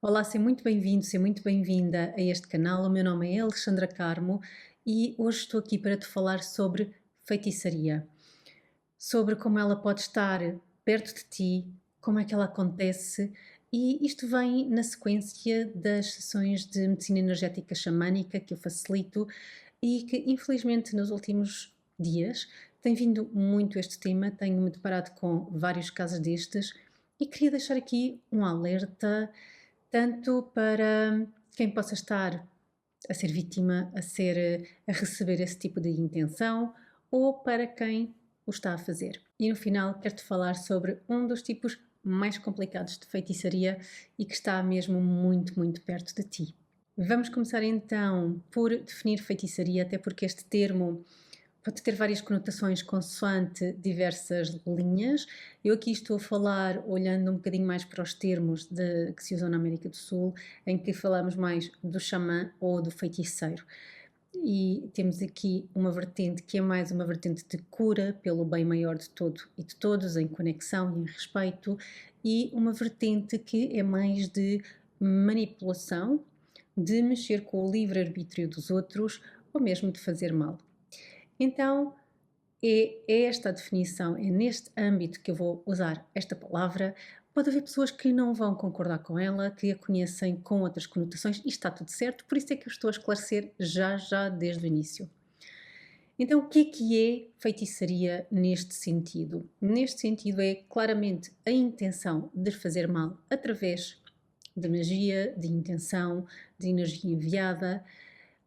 Olá, seja muito bem-vindo, seja muito bem-vinda a este canal. O meu nome é Alexandra Carmo e hoje estou aqui para te falar sobre feitiçaria, sobre como ela pode estar perto de ti, como é que ela acontece, e isto vem na sequência das sessões de medicina energética xamânica que eu facilito e que, infelizmente, nos últimos dias tem vindo muito este tema. Tenho-me deparado com vários casos destes e queria deixar aqui um alerta tanto para quem possa estar a ser vítima, a receber esse tipo de intenção, ou para quem o está a fazer. E no final quero-te falar sobre um dos tipos mais complicados de feitiçaria e que está mesmo muito, muito perto de ti. Vamos começar então por definir feitiçaria, até porque este termo pode ter várias conotações consoante diversas linhas. Eu aqui estou a falar olhando um bocadinho mais para os termos que se usam na América do Sul, em que falamos mais do xamã ou do feiticeiro. E temos aqui uma vertente que é mais uma vertente de cura pelo bem maior de todo e de todos, em conexão e em respeito, e uma vertente que é mais de manipulação, de mexer com o livre-arbítrio dos outros ou mesmo de fazer mal. Então, é esta a definição, é neste âmbito que eu vou usar esta palavra. Pode haver pessoas que não vão concordar com ela, que a conhecem com outras conotações e está tudo certo, por isso é que eu estou a esclarecer já desde o início. Então, o que é feitiçaria neste sentido? Neste sentido é claramente a intenção de fazer mal através de magia, de intenção, de energia enviada,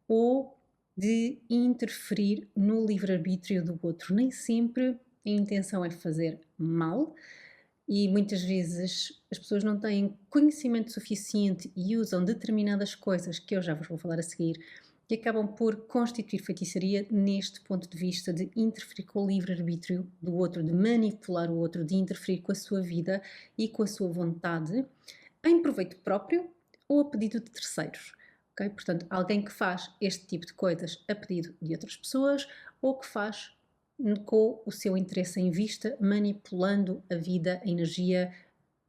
ou de interferir no livre-arbítrio do outro. Nem sempre a intenção é fazer mal e muitas vezes as pessoas não têm conhecimento suficiente e usam determinadas coisas que eu já vos vou falar a seguir e acabam por constituir feitiçaria neste ponto de vista de interferir com o livre-arbítrio do outro, de manipular o outro, de interferir com a sua vida e com a sua vontade em proveito próprio ou a pedido de terceiros. Okay? Portanto, alguém que faz este tipo de coisas a pedido de outras pessoas ou que faz com o seu interesse em vista, manipulando a vida, a energia,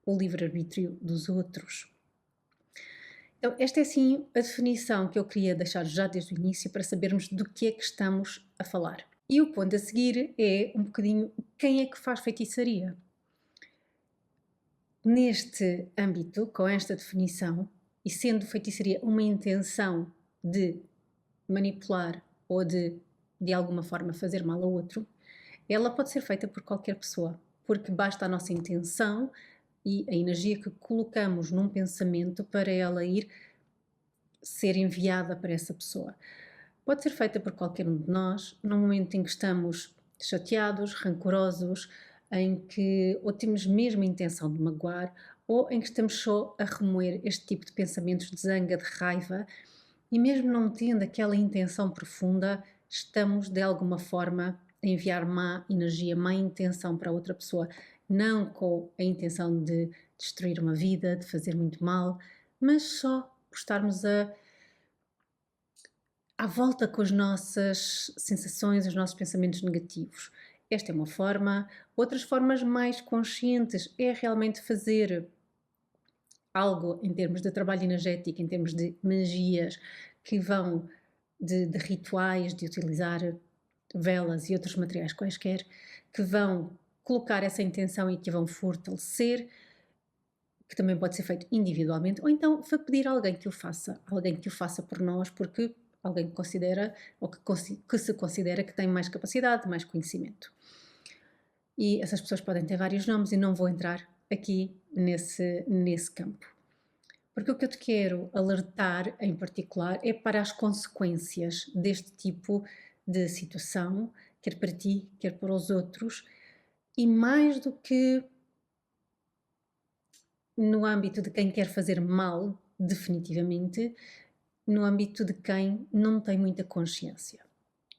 o livre-arbítrio dos outros. Então, esta é sim a definição que eu queria deixar já desde o início para sabermos do que é que estamos a falar. E o ponto a seguir é um bocadinho quem é que faz feitiçaria. Neste âmbito, com esta definição, e sendo feitiçaria uma intenção de manipular ou de alguma forma fazer mal ao outro, ela pode ser feita por qualquer pessoa, porque basta a nossa intenção e a energia que colocamos num pensamento para ela ir ser enviada para essa pessoa. Pode ser feita por qualquer um de nós, no momento em que estamos chateados, rancorosos, em que ou temos mesmo a intenção de magoar, ou em que estamos só a remoer este tipo de pensamentos de zanga, de raiva, e mesmo não tendo aquela intenção profunda, estamos de alguma forma a enviar má energia, má intenção para outra pessoa, não com a intenção de destruir uma vida, de fazer muito mal, mas só por estarmos à volta com as nossas sensações, os nossos pensamentos negativos. Esta é uma forma. Outras formas mais conscientes é realmente fazer algo em termos de trabalho energético, em termos de magias que vão de rituais, de utilizar velas e outros materiais quaisquer, que vão colocar essa intenção e que a vão fortalecer, que também pode ser feito individualmente, ou então pedir a alguém que o faça por nós, porque alguém que considera ou que se considera que tem mais capacidade, mais conhecimento. E essas pessoas podem ter vários nomes e não vou entrar aqui nesse campo. Porque o que eu te quero alertar em particular é para as consequências deste tipo de situação, quer para ti, quer para os outros, e mais do que no âmbito de quem quer fazer mal, definitivamente, no âmbito de quem não tem muita consciência.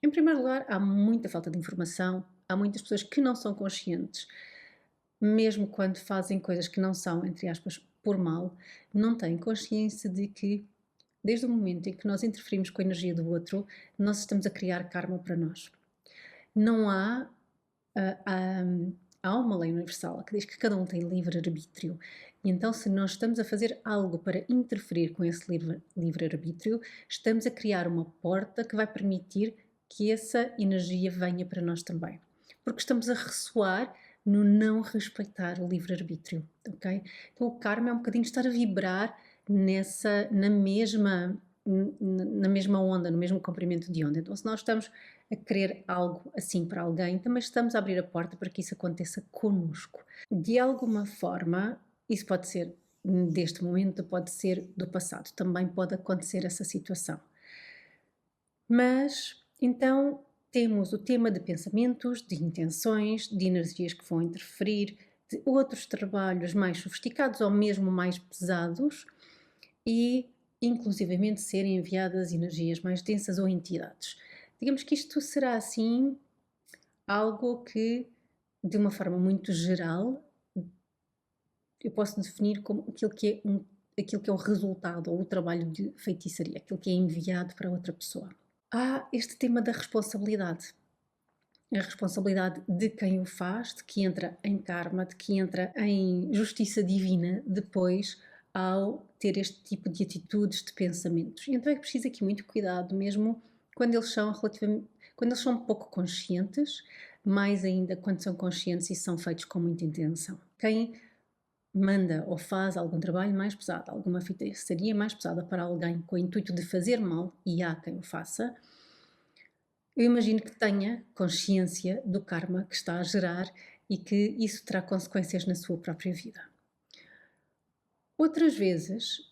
Em primeiro lugar, há muita falta de informação, há muitas pessoas que não são conscientes, mesmo quando fazem coisas que não são, entre aspas, por mal, não têm consciência de que, desde o momento em que nós interferimos com a energia do outro, nós estamos a criar karma para nós. Não há há uma lei universal que diz que cada um tem livre-arbítrio. E então, se nós estamos a fazer algo para interferir com esse livre-arbítrio, estamos a criar uma porta que vai permitir que essa energia venha para nós também. Porque estamos a ressoar no não respeitar o livre-arbítrio, ok? Então, o karma é um bocadinho estar a vibrar na mesma onda, no mesmo comprimento de onda. Então, se nós estamos a querer algo assim para alguém, também estamos a abrir a porta para que isso aconteça connosco. De alguma forma, isso pode ser deste momento, pode ser do passado, também pode acontecer essa situação. Mas, então, temos o tema de pensamentos, de intenções, de energias que vão interferir, de outros trabalhos mais sofisticados ou mesmo mais pesados e, inclusivamente, serem enviadas energias mais densas ou entidades. Digamos que isto será, assim, algo que, de uma forma muito geral, eu posso definir como aquilo que é o resultado ou o trabalho de feitiçaria, aquilo que é enviado para outra pessoa. Há este tema da responsabilidade. A responsabilidade de quem o faz, de que entra em karma, de que entra em justiça divina depois ao ter este tipo de atitudes, de pensamentos. E então é preciso aqui muito cuidado mesmo quando eles são pouco conscientes, mais ainda quando são conscientes e são feitos com muita intenção. Quem manda ou faz algum trabalho mais pesado, alguma feitiçaria mais pesada para alguém com o intuito de fazer mal, e há quem o faça, eu imagino que tenha consciência do karma que está a gerar e que isso terá consequências na sua própria vida. Outras vezes,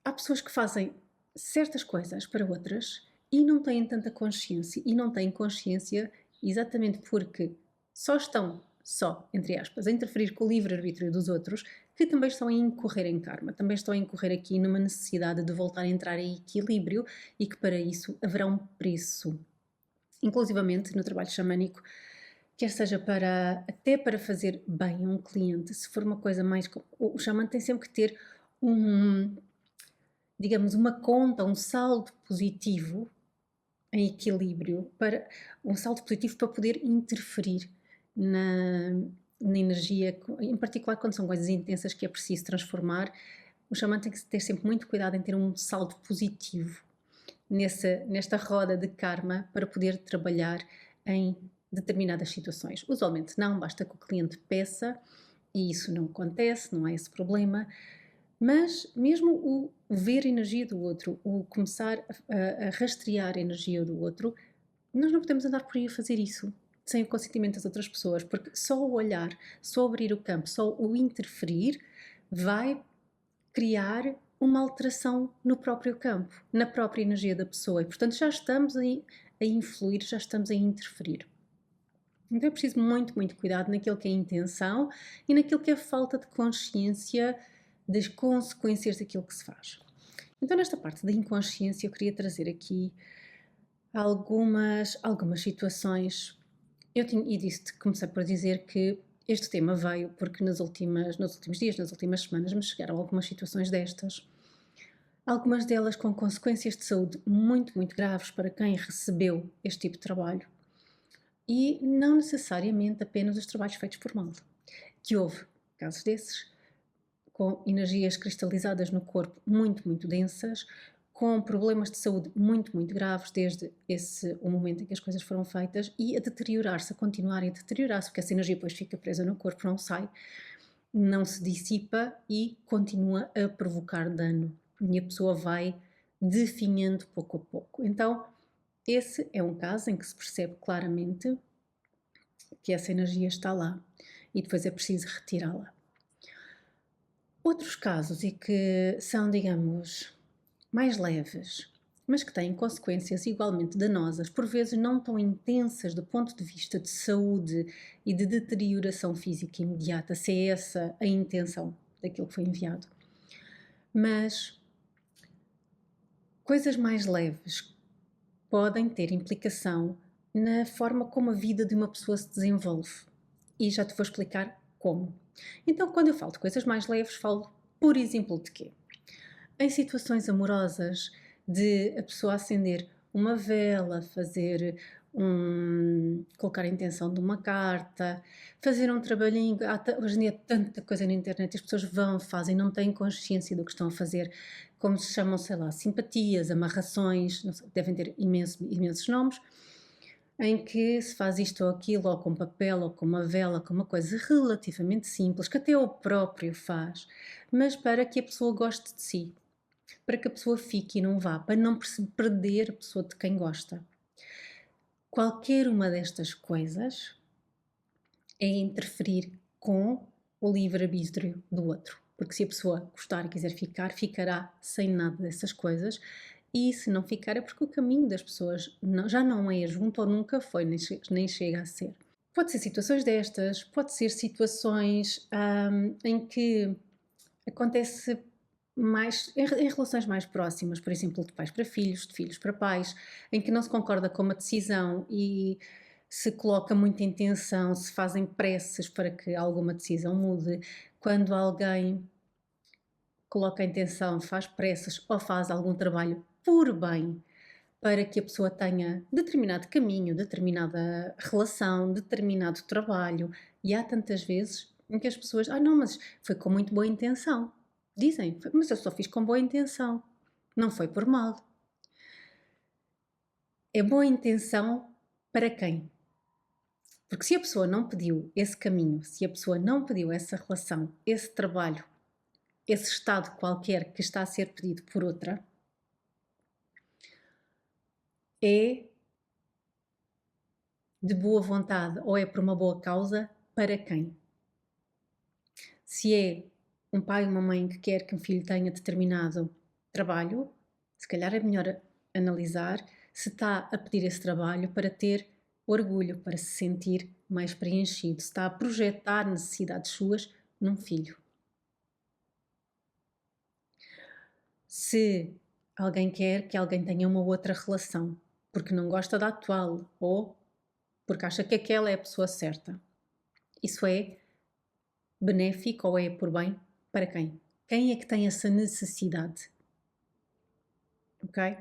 há pessoas que fazem certas coisas para outras e não têm tanta consciência, e não têm consciência exatamente porque só, entre aspas, a interferir com o livre-arbítrio dos outros, que também estão a incorrer em karma, também estão a incorrer aqui numa necessidade de voltar a entrar em equilíbrio e que para isso haverá um preço. Inclusivamente no trabalho xamânico, quer seja até para fazer bem a um cliente, se for uma coisa mais... O xamã tem sempre que ter digamos, uma conta, um saldo positivo em equilíbrio, um saldo positivo para poder interferir na energia, em particular quando são coisas intensas que é preciso transformar. O xamã tem que ter sempre muito cuidado em ter um saldo positivo nesta roda de karma para poder trabalhar em determinadas situações. Usualmente não, basta que o cliente peça e isso não acontece, não há esse problema. Mas mesmo o ver a energia do outro, o começar a rastrear a energia do outro, nós não podemos andar por aí a fazer isso sem o consentimento das outras pessoas, porque só o olhar, só abrir o campo, só o interferir vai criar uma alteração no próprio campo, na própria energia da pessoa e, portanto, já estamos a influir, já estamos a interferir. Então é preciso muito, muito cuidado naquilo que é a intenção e naquilo que é a falta de consciência das consequências daquilo que se faz. Então, nesta parte da inconsciência, eu queria trazer aqui algumas situações. Comecei por dizer que este tema veio porque nos últimos dias, nas últimas semanas, me chegaram algumas situações destas. Algumas delas com consequências de saúde muito, muito graves para quem recebeu este tipo de trabalho. E não necessariamente apenas os trabalhos feitos por mal. Que houve casos desses, com energias cristalizadas no corpo muito, muito densas, com problemas de saúde muito, muito graves desde o momento em que as coisas foram feitas e a deteriorar-se, a continuarem a deteriorar-se, porque essa energia depois fica presa no corpo, não sai, não se dissipa e continua a provocar dano. E a pessoa vai definhando pouco a pouco. Então, esse é um caso em que se percebe claramente que essa energia está lá e depois é preciso retirá-la. Outros casos e que são, digamos, mais leves, mas que têm consequências igualmente danosas, por vezes não tão intensas do ponto de vista de saúde e de deterioração física imediata, se é essa a intenção daquilo que foi enviado. Mas coisas mais leves podem ter implicação na forma como a vida de uma pessoa se desenvolve. E já te vou explicar como. Então, quando eu falo de coisas mais leves, falo, por exemplo, de quê? Em situações amorosas, de a pessoa acender uma vela, fazer colocar a intenção de uma carta, fazer um trabalhinho. Hoje em dia há tanta coisa na internet, as pessoas vão, fazem, não têm consciência do que estão a fazer, como se chamam, sei lá, simpatias, amarrações, não sei, devem ter imensos nomes, em que se faz isto ou aquilo, ou com papel, ou com uma vela, com uma coisa relativamente simples, que até o próprio faz, mas para que a pessoa goste de si, para que a pessoa fique e não vá, para não perder a pessoa de quem gosta. Qualquer uma destas coisas é interferir com o livre-arbítrio do outro. Porque se a pessoa gostar e quiser ficar, ficará sem nada dessas coisas. E se não ficar é porque o caminho das pessoas já não é junto ou nunca foi, nem chega a ser. Pode ser situações destas, pode ser situações em que acontece mais em relações mais próximas, por exemplo, de pais para filhos, de filhos para pais, em que não se concorda com uma decisão e se coloca muita intenção, se fazem preces para que alguma decisão mude. Quando alguém coloca a intenção, faz preces ou faz algum trabalho por bem para que a pessoa tenha determinado caminho, determinada relação, determinado trabalho. E há tantas vezes em que as pessoas, não, mas foi com muito boa intenção. Dizem, mas eu só fiz com boa intenção, não foi por mal. É boa intenção para quem? Porque se a pessoa não pediu esse caminho, se a pessoa não pediu essa relação, esse trabalho, esse estado qualquer que está a ser pedido por outra, é de boa vontade ou é por uma boa causa para quem? Se é um pai ou uma mãe que quer que um filho tenha determinado trabalho, se calhar é melhor analisar se está a pedir esse trabalho para ter orgulho, para se sentir mais preenchido, se está a projetar necessidades suas num filho. Se alguém quer que alguém tenha uma outra relação, porque não gosta da atual ou porque acha que aquela é a pessoa certa, isso é benéfico ou é por bem para quem? Quem é que tem essa necessidade? Ok?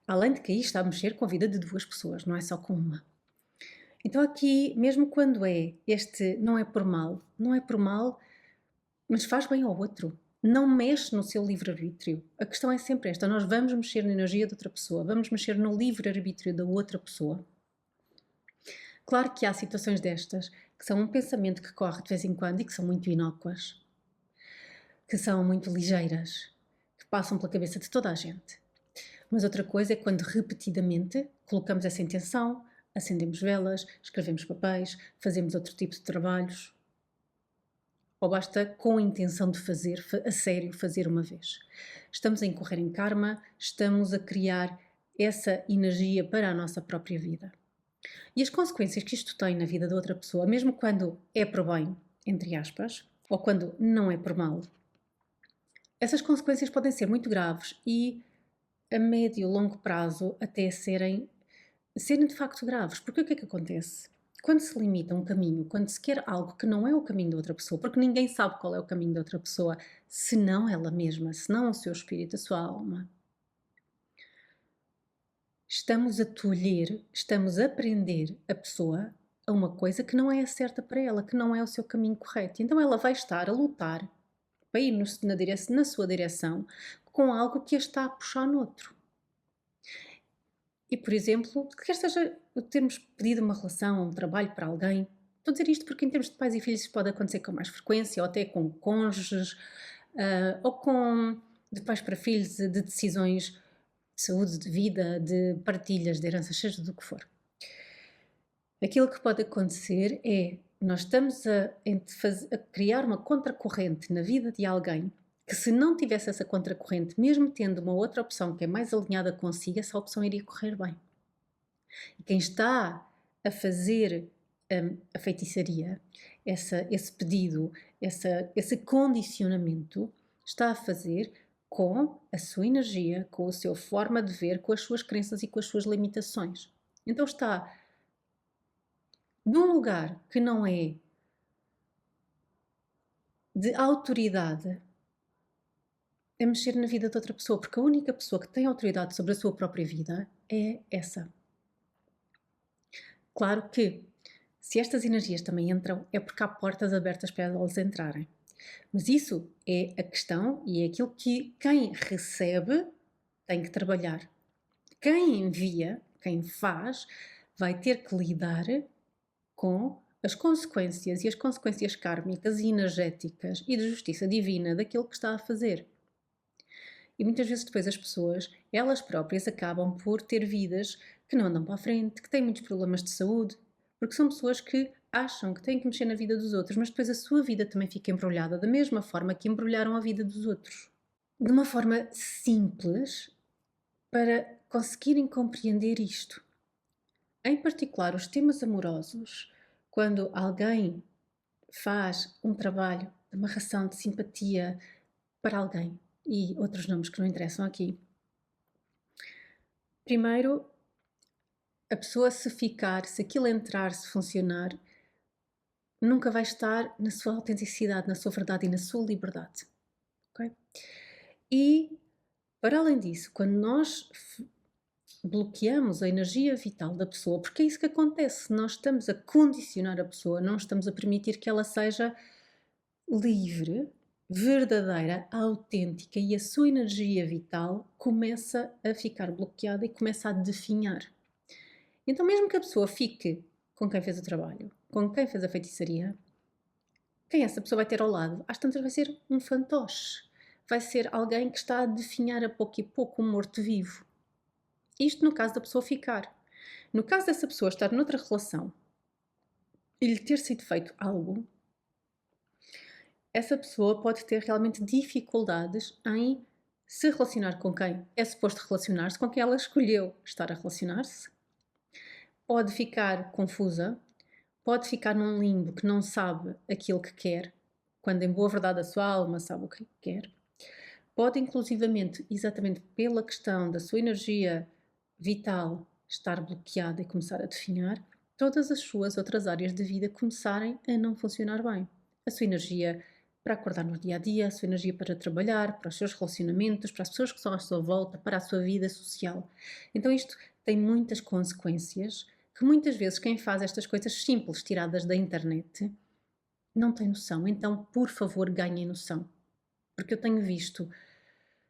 Além de que aí está a mexer com a vida de duas pessoas, não é só com uma. Então aqui, mesmo quando não é por mal, não é por mal, mas faz bem ao outro. Não mexe no seu livre-arbítrio. A questão é sempre esta: nós vamos mexer na energia de outra pessoa, vamos mexer no livre-arbítrio da outra pessoa. Claro que há situações destas que são um pensamento que corre de vez em quando e que são muito inócuas, que são muito ligeiras, que passam pela cabeça de toda a gente. Mas outra coisa é quando repetidamente colocamos essa intenção, acendemos velas, escrevemos papéis, fazemos outro tipo de trabalhos, ou basta com a intenção de fazer, a sério, fazer uma vez. Estamos a incorrer em karma, estamos a criar essa energia para a nossa própria vida. E as consequências que isto tem na vida de outra pessoa, mesmo quando é por bem, entre aspas, ou quando não é por mal, essas consequências podem ser muito graves e a médio e longo prazo até serem de facto graves. Porque o que é que acontece? Quando se limita um caminho, quando se quer algo que não é o caminho da outra pessoa, porque ninguém sabe qual é o caminho da outra pessoa, senão ela mesma, senão o seu espírito, a sua alma, estamos a tolher, estamos a prender a pessoa a uma coisa que não é a certa para ela, que não é o seu caminho correto. Então ela vai estar a lutar para ir na sua direção com algo que a está a puxar no outro. E, por exemplo, quer seja termos pedido uma relação, um trabalho para alguém. Estou a dizer isto porque em termos de pais e filhos isso pode acontecer com mais frequência, ou até com cônjuges, ou com de pais para filhos, de decisões de saúde, de vida, de partilhas, de heranças, seja do que for. Aquilo que pode acontecer é nós estamos a criar uma contracorrente na vida de alguém que, se não tivesse essa contracorrente, mesmo tendo uma outra opção que é mais alinhada consigo, essa opção iria correr bem. E quem está a fazer a feitiçaria, esse pedido, esse condicionamento, está a fazer com a sua energia, com a sua forma de ver, com as suas crenças e com as suas limitações. Então está num lugar que não é de autoridade a mexer na vida de outra pessoa, porque a única pessoa que tem autoridade sobre a sua própria vida é essa. Claro que, se estas energias também entram, é porque há portas abertas para elas entrarem. Mas isso é a questão e é aquilo que quem recebe tem que trabalhar. Quem envia, quem faz, vai ter que lidar com as consequências e as consequências kármicas e energéticas e de justiça divina daquilo que está a fazer. E muitas vezes depois as pessoas, elas próprias acabam por ter vidas que não andam para a frente, que têm muitos problemas de saúde, porque são pessoas que acham que têm que mexer na vida dos outros, mas depois a sua vida também fica embrulhada da mesma forma que embrulharam a vida dos outros. De uma forma simples, para conseguirem compreender isto. Em particular, os temas amorosos, quando alguém faz um trabalho de amarração de simpatia para alguém e outros nomes que não interessam aqui. Primeiro, a pessoa se ficar, se aquilo entrar, se funcionar, nunca vai estar na sua autenticidade, na sua verdade e na sua liberdade. Ok? E, para além disso, quando nós bloqueamos a energia vital da pessoa, porque é isso que acontece, nós estamos a condicionar a pessoa, não estamos a permitir que ela seja livre, verdadeira, autêntica e a sua energia vital começa a ficar bloqueada e começa a definhar. Então, mesmo que a pessoa fique com quem fez o trabalho, com quem fez a feitiçaria, quem essa pessoa vai ter ao lado? Às tantas vai ser um fantoche. Vai ser alguém que está a definhar a pouco e pouco um morto-vivo. Isto no caso da pessoa ficar. No caso dessa pessoa estar noutra relação e lhe ter sido feito algo, essa pessoa pode ter realmente dificuldades em se relacionar com quem é suposto relacionar-se, com quem ela escolheu estar a relacionar-se. Pode ficar confusa, pode ficar num limbo que não sabe aquilo que quer, quando em boa verdade a sua alma sabe o que quer. Pode inclusivamente, exatamente pela questão da sua energia vital estar bloqueada e começar a definhar, todas as suas outras áreas de vida começarem a não funcionar bem. A sua energia para acordar no dia a dia, a sua energia para trabalhar, para os seus relacionamentos, para as pessoas que estão à sua volta, para a sua vida social. Então isto tem muitas consequências que muitas vezes quem faz estas coisas simples tiradas da internet não tem noção. Então, por favor, ganhem noção. Porque eu tenho visto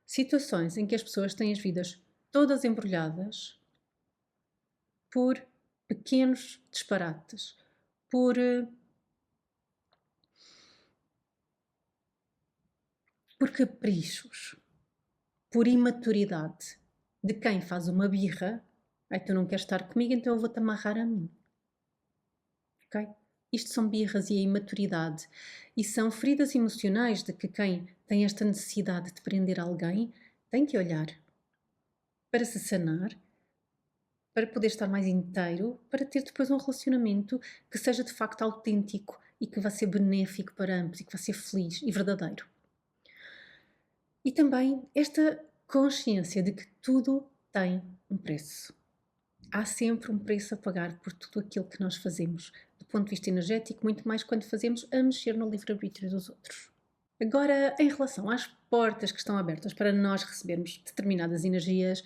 situações em que as pessoas têm as vidas todas embrulhadas por pequenos disparates, por caprichos, por imaturidade de quem faz uma birra. Ai, tu não queres estar comigo, então eu vou-te amarrar a mim. Ok? Isto são birras e a imaturidade. E são feridas emocionais de que quem tem esta necessidade de prender alguém tem que olhar para se sanar, para poder estar mais inteiro, para ter depois um relacionamento que seja de facto autêntico e que vá ser benéfico para ambos e que vá ser feliz e verdadeiro. E também esta consciência de que tudo tem um preço. Há sempre um preço a pagar por tudo aquilo que nós fazemos, do ponto de vista energético, muito mais quando fazemos a mexer no livre-arbítrio dos outros. Agora, em relação às portas que estão abertas para nós recebermos determinadas energias,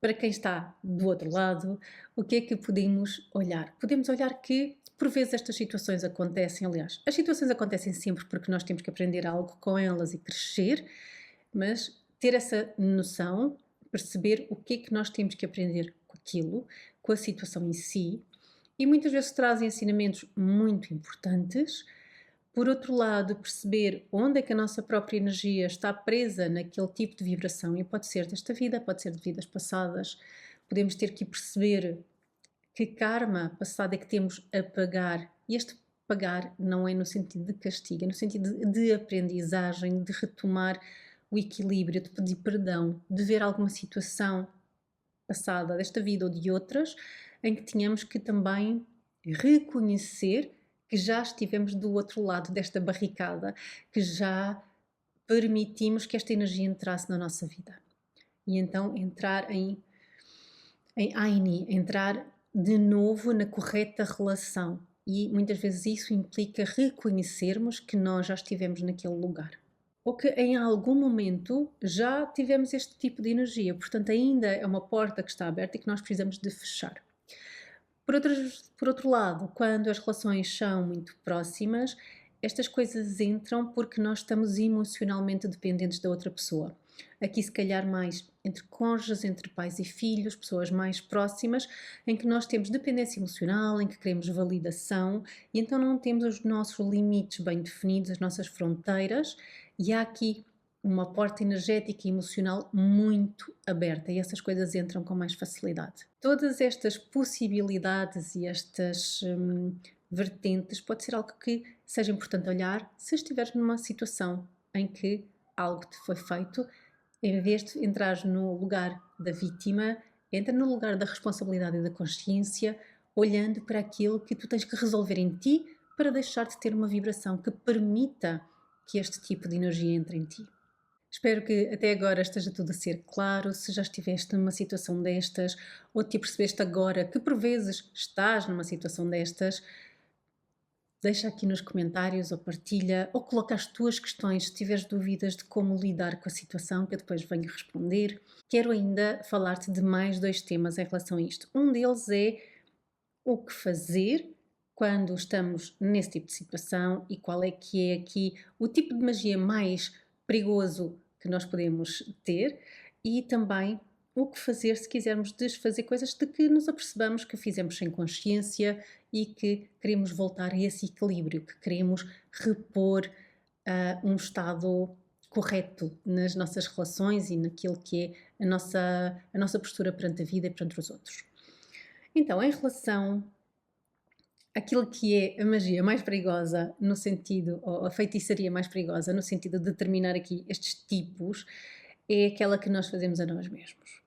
para quem está do outro lado, o que é que podemos olhar? Podemos olhar que, por vezes, estas situações acontecem, aliás, as situações acontecem sempre porque nós temos que aprender algo com elas e crescer, mas ter essa noção, perceber o que é que nós temos que aprender com aquilo, com a situação em si, e muitas vezes trazem ensinamentos muito importantes. Por outro lado, perceber onde é que a nossa própria energia está presa naquele tipo de vibração, e pode ser desta vida, pode ser de vidas passadas. Podemos ter que perceber que karma passado é que temos a pagar, e este pagar não é no sentido de castigo, é no sentido de aprendizagem, de retomar o equilíbrio, de pedir perdão, de ver alguma situação passada desta vida ou de outras, em que tínhamos que também reconhecer que já estivemos do outro lado desta barricada, que já permitimos que esta energia entrasse na nossa vida. E então entrar em Aini, entrar de novo na correta relação. E muitas vezes isso implica reconhecermos que nós já estivemos naquele lugar. Ou que em algum momento já tivemos este tipo de energia. Portanto, ainda é uma porta que está aberta e que nós precisamos de fechar. Por outro lado, quando as relações são muito próximas, estas coisas entram porque nós estamos emocionalmente dependentes da outra pessoa. Aqui, se calhar, mais entre cônjuges, entre pais e filhos, pessoas mais próximas, em que nós temos dependência emocional, em que queremos validação e então não temos os nossos limites bem definidos, as nossas fronteiras, e há aqui uma porta energética e emocional muito aberta e essas coisas entram com mais facilidade. Todas estas possibilidades e estas vertentes pode ser algo que seja importante olhar se estiveres numa situação em que algo te foi feito, em vez de entrar no lugar da vítima, entra no lugar da responsabilidade e da consciência, olhando para aquilo que tu tens que resolver em ti para deixar de ter uma vibração que permita que este tipo de energia entre em ti. Espero que até agora esteja tudo a ser claro. Se já estiveste numa situação destas ou te percebeste agora que por vezes estás numa situação destas, deixa aqui nos comentários ou partilha ou coloca as tuas questões se tiveres dúvidas de como lidar com a situação que eu depois venho responder. Quero ainda falar-te de mais 2 temas em relação a isto. Um deles é o que fazer quando estamos nesse tipo de situação e qual é que é aqui o tipo de magia mais perigoso que nós podemos ter e também o que fazer se quisermos desfazer coisas de que nos apercebamos que fizemos sem consciência e que queremos voltar a esse equilíbrio, que queremos repor um estado correto nas nossas relações e naquilo que é a nossa postura perante a vida e perante os outros. Então, em relação aquilo que é a magia mais perigosa no sentido, ou a feitiçaria mais perigosa no sentido de determinar aqui estes tipos, é aquela que nós fazemos a nós mesmos.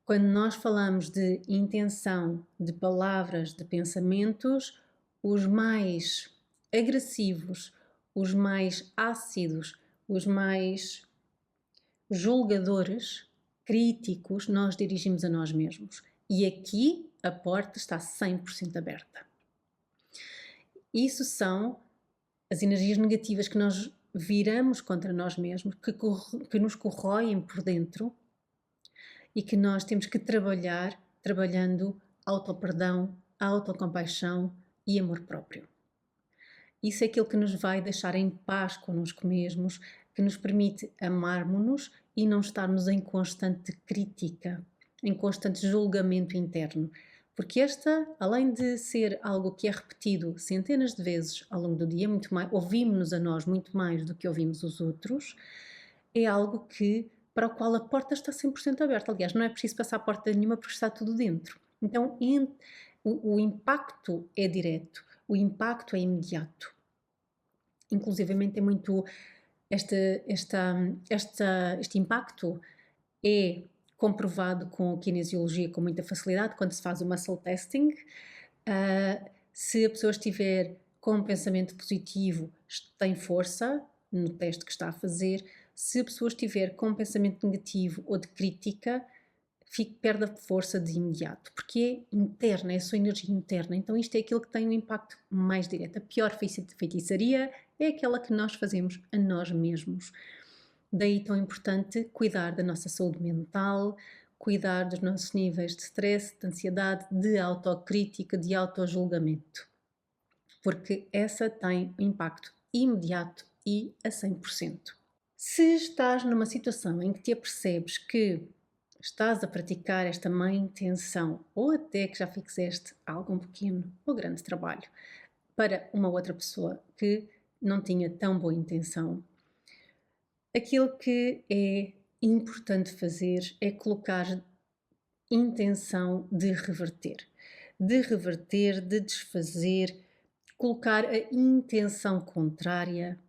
Quando nós falamos de intenção, de palavras, de pensamentos, os mais agressivos, os mais ácidos, os mais julgadores, críticos, nós dirigimos a nós mesmos. E aqui a porta está 100% aberta. Isso são as energias negativas que nós viramos contra nós mesmos, que nos corroem por dentro e que nós temos que trabalhar, trabalhando autoperdão, autocompaixão e amor próprio. Isso é aquilo que nos vai deixar em paz connosco mesmos, que nos permite amarmos-nos e não estarmos em constante crítica, em constante julgamento interno. Porque esta, além de ser algo que é repetido centenas de vezes ao longo do dia, muito mais, ouvimos-nos a nós muito mais do que ouvimos os outros, é algo que, para o qual a porta está 100% aberta. Aliás, não é preciso passar a porta nenhuma porque está tudo dentro. Então, o impacto é direto, o impacto é imediato. Inclusivamente é muito este impacto é comprovado com kinesiologia com muita facilidade quando se faz o muscle testing. Se a pessoa estiver com um pensamento positivo, tem força no teste que está a fazer. Se a pessoa estiver com um pensamento negativo ou de crítica, perde a força de imediato, porque é interna, é a sua energia interna. Então isto é aquilo que tem um impacto mais direto. A pior feitiçaria é aquela que nós fazemos a nós mesmos. Daí tão importante cuidar da nossa saúde mental, cuidar dos nossos níveis de stress, de ansiedade, de autocrítica, de autojulgamento. Porque essa tem um impacto imediato e a 100%. Se estás numa situação em que te apercebes que estás a praticar esta má intenção ou até que já fizeste algum pequeno ou grande trabalho para uma outra pessoa que não tinha tão boa intenção, aquilo que é importante fazer é colocar intenção de reverter, de desfazer, colocar a intenção contrária.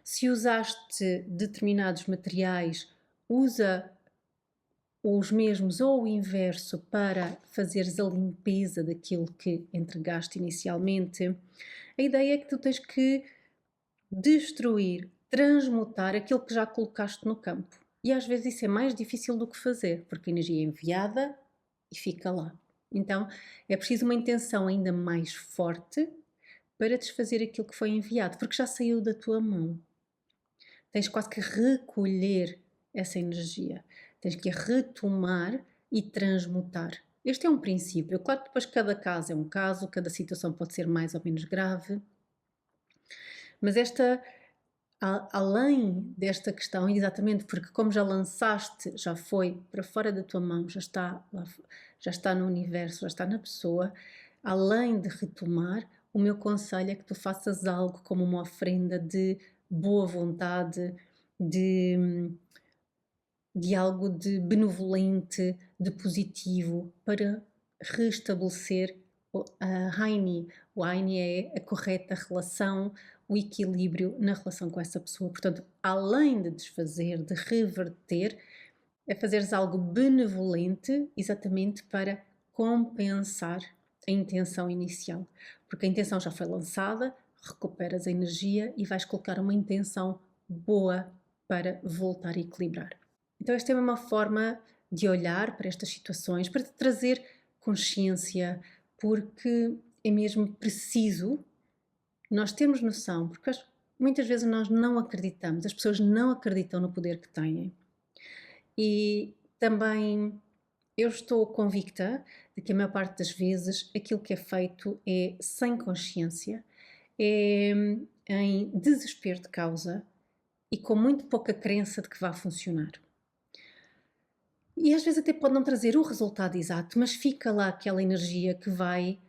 Se usaste determinados materiais, usa os mesmos ou o inverso para fazeres a limpeza daquilo que entregaste inicialmente. A ideia é que tu tens que destruir, transmutar aquilo que já colocaste no campo. E às vezes isso é mais difícil do que fazer, porque a energia é enviada e fica lá. Então é preciso uma intenção ainda mais forte para desfazer aquilo que foi enviado, porque já saiu da tua mão. Tens quase que recolher essa energia. Tens que a retomar e transmutar. Este é um princípio. Claro que depois cada caso é um caso, cada situação pode ser mais ou menos grave, mas além desta questão, exatamente porque como já lançaste, já foi para fora da tua mão, já está no universo, já está na pessoa, além de retomar, o meu conselho é que tu faças algo como uma oferenda de boa vontade, de de algo de benevolente, de positivo, para restabelecer a Heini. O Heini é a correta relação, o equilíbrio na relação com essa pessoa. Portanto, além de desfazer, de reverter, é fazeres algo benevolente, exatamente para compensar a intenção inicial. Porque a intenção já foi lançada, recuperas a energia e vais colocar uma intenção boa para voltar a equilibrar. Então, esta é uma forma de olhar para estas situações, para te trazer consciência, porque é mesmo preciso nós termos noção, porque muitas vezes nós não acreditamos, as pessoas não acreditam no poder que têm. E também eu estou convicta de que a maior parte das vezes aquilo que é feito é sem consciência, é em desespero de causa e com muito pouca crença de que vá funcionar. E às vezes até pode não trazer o resultado exato, mas fica lá aquela energia que vai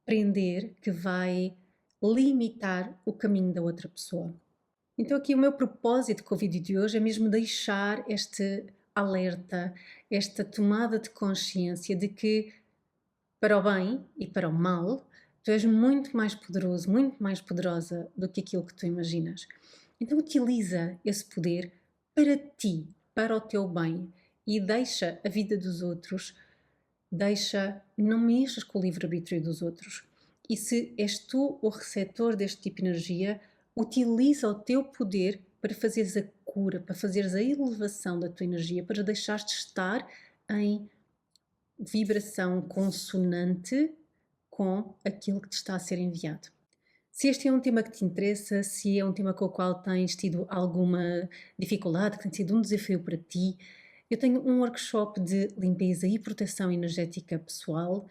prender, que vai limitar o caminho da outra pessoa. Então, aqui o meu propósito com o vídeo de hoje é mesmo deixar este alerta, esta tomada de consciência de que, para o bem e para o mal, tu és muito mais poderoso, muito mais poderosa do que aquilo que tu imaginas. Então, utiliza esse poder para ti, para o teu bem e deixa a vida dos outros, não mexas com o livre-arbítrio dos outros. E se és tu o receptor deste tipo de energia, utiliza o teu poder para fazeres a cura, para fazeres a elevação da tua energia, para deixares de estar em vibração consonante com aquilo que te está a ser enviado. Se este é um tema que te interessa, se é um tema com o qual tens tido alguma dificuldade, que tem sido um desafio para ti, eu tenho um workshop de limpeza e proteção energética pessoal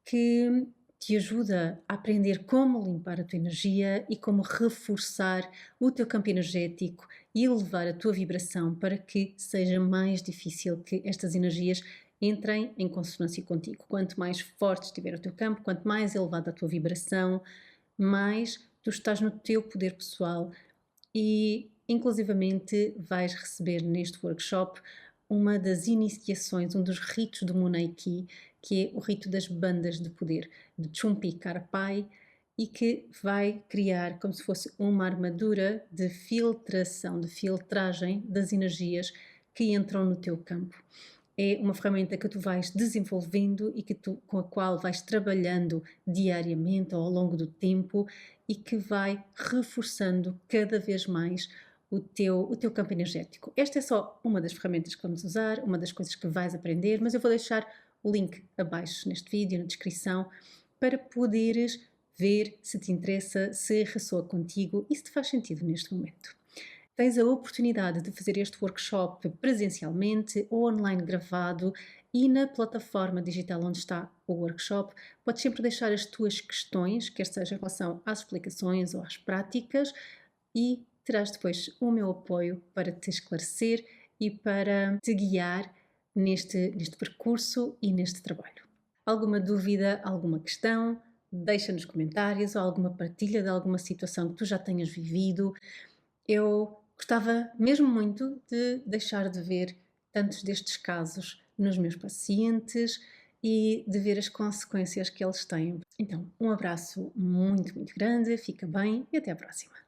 que te ajuda a aprender como limpar a tua energia e como reforçar o teu campo energético e elevar a tua vibração para que seja mais difícil que estas energias entrem em consonância contigo. Quanto mais forte estiver o teu campo, quanto mais elevada a tua vibração, mais tu estás no teu poder pessoal e, inclusivamente, vais receber neste workshop uma das iniciações, um dos ritos do Munaiki, que é o rito das bandas de poder, de Chumpi Karpai, e que vai criar como se fosse uma armadura de filtração, de filtragem das energias que entram no teu campo. É uma ferramenta que tu vais desenvolvendo e com a qual vais trabalhando diariamente ou ao longo do tempo e que vai reforçando cada vez mais o teu campo energético. Esta é só uma das ferramentas que vamos usar, uma das coisas que vais aprender, mas eu vou deixar o link abaixo neste vídeo, na descrição, para poderes ver se te interessa, se ressoa contigo e se te faz sentido neste momento. Tens a oportunidade de fazer este workshop presencialmente ou online gravado e na plataforma digital onde está o workshop, podes sempre deixar as tuas questões, quer seja em relação às explicações ou às práticas, e terás depois o meu apoio para te esclarecer e para te guiar neste percurso e neste trabalho. Alguma dúvida, alguma questão? Deixa nos comentários ou alguma partilha de alguma situação que tu já tenhas vivido. Eu gostava mesmo muito de deixar de ver tantos destes casos nos meus pacientes e de ver as consequências que eles têm. Então, um abraço muito, muito grande, fica bem e até à próxima.